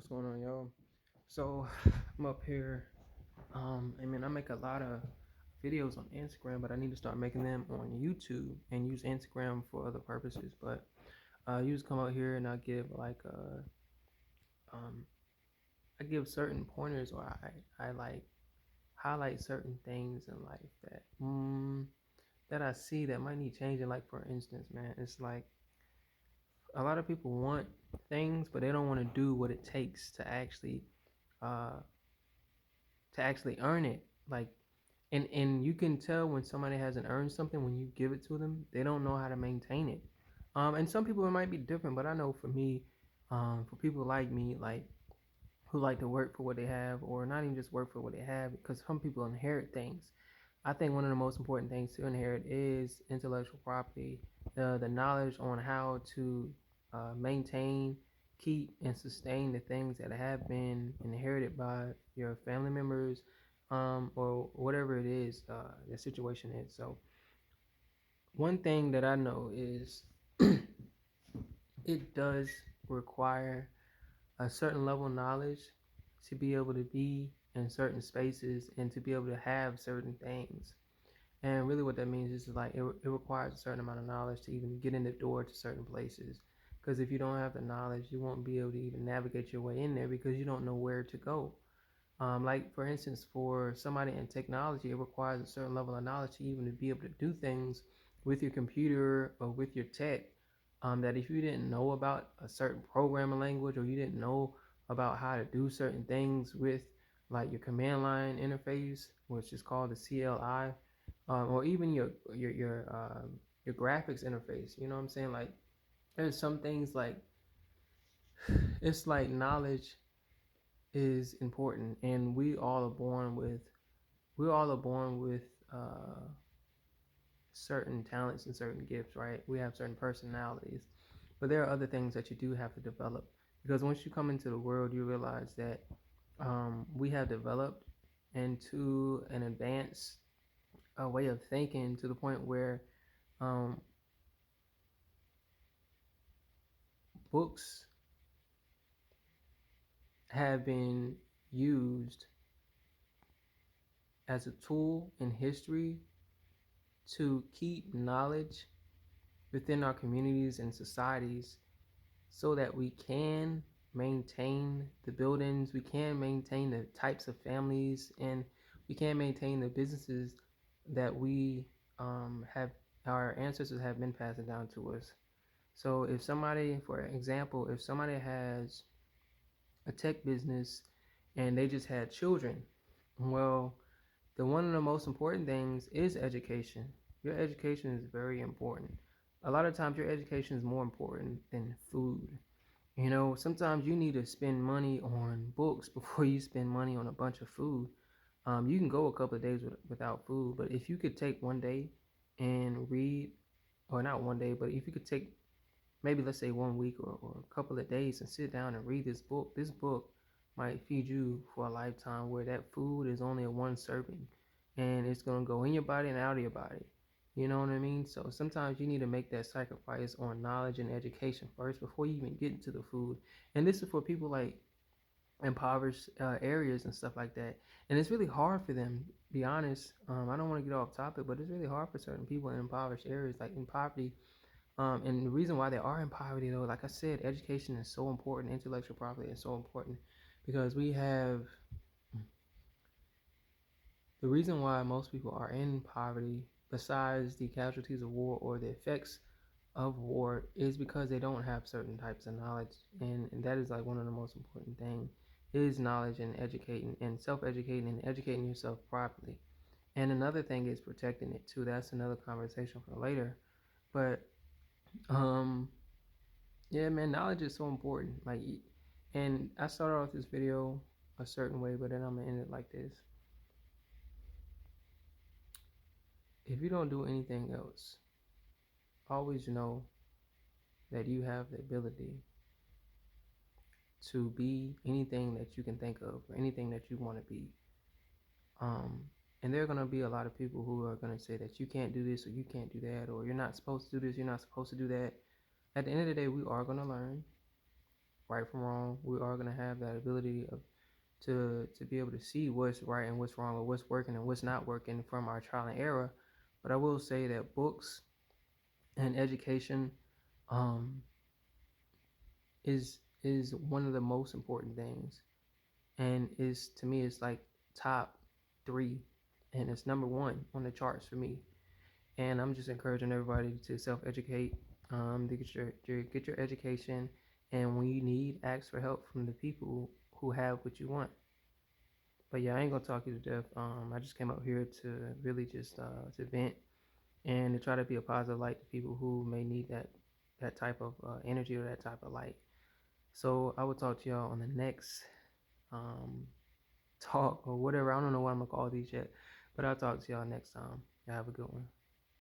going on, y'all? So I'm up here. I make a lot of videos on Instagram, but I need to start making them on YouTube and use Instagram for other purposes. But you just come out here and um, I give certain pointers, or I like highlight certain things in life that I see that might need changing. Like for instance, man, it's like a lot of people want things, but they don't want to do what it takes uh to actually earn it. Like, and you can tell when somebody hasn't earned something when you give it to them. They don't know how to maintain it. And some people it might be different, but I know for me, for people like me, like who like to work for what they have, or not even just work for what they have, because some people inherit things. I think one of the most important things to inherit is intellectual property, the knowledge on how to maintain, keep, and sustain the things that have been inherited by your family members, or whatever it is the situation is. So, one thing that I know is it does require a certain level of knowledge to be able to be in certain spaces and to be able to have certain things. And really, what that means is like it requires a certain amount of knowledge to even get in the door to certain places. Because if you don't have the knowledge, you won't be able to even navigate your way in there because you don't know where to go. Like for instance, for somebody in technology, it requires a certain level of knowledge to even to be able to do things with your computer or with your tech. That if you didn't know about a certain programming language, or you didn't know about how to do certain things with like your command line interface, which is called the CLI, or even your graphics interface. You know what I'm saying? Like there's some things like it's like knowledge is important, and we all are born with uh, certain talents and certain gifts, right? We have certain personalities, but there are other things that you do have to develop, because once you come into the world, you realize that we have developed into an advanced way of thinking to the point where um, books have been used as a tool in history to keep knowledge within our communities and societies so that we can maintain the buildings, we can maintain the types of families, and we can maintain the businesses that we have, our ancestors have been passing down to us. So if somebody, for example, if somebody has a tech business and they just had children, well, the one of the most important things is education. Your education is very important. A lot of times your education is more important than food. You know, sometimes you need to spend money on books before you spend money on a bunch of food. You can go a couple of days without food, but if you could take one day and read, or not one day, but if you could take maybe let's say 1 week, or a couple of days and sit down and read this book might feed you for a lifetime, where that food is only a one serving and it's going to go in your body and out of your body. You know what I mean? So sometimes you need to make that sacrifice on knowledge and education first before you even get into the food. And this is for people like impoverished areas and stuff like that. And it's really hard for them, to be honest. I don't want to get off topic, but it's really hard for certain people in impoverished areas, like in poverty. And the reason why they are in poverty, though, like I said, education is so important. Intellectual property is so important because we have the reason why most people are in poverty, besides the casualties of war or the effects of war, is because they don't have certain types of knowledge, and that is like one of the most important things is knowledge and educating and self-educating and educating yourself properly. And another thing is protecting it too. That's another conversation for later. But um, yeah, man, knowledge is so important. Like, and I started off this video a certain way, but then I'm gonna end it like this. If you don't do anything else, always know that you have the ability to be anything that you can think of or anything that you want to be. Um, and there are gonna be a lot of people who are gonna say that you can't do this or you can't do that, or you're not supposed to do this, you're not supposed to do that. At the end of the day, we are gonna learn. right from wrong. We are gonna have that ability of to be able to see what's right and what's wrong, or what's working and what's not working from our trial and error. But I will say that books and education um, is one of the most important things, and is to me it's like top three, and it's number one on the charts for me. And I'm just encouraging everybody to self-educate, to get your education, and when you need, ask for help from the people who have what you want. But yeah, I ain't gonna talk you to death. I just came up here to really just to vent and to try to be a positive light to people who may need that type of energy or that type of light. So I will talk to y'all on the next um, talk or whatever. I don't know what I'm gonna call these yet, but I'll talk to y'all next time. Y'all have a good one.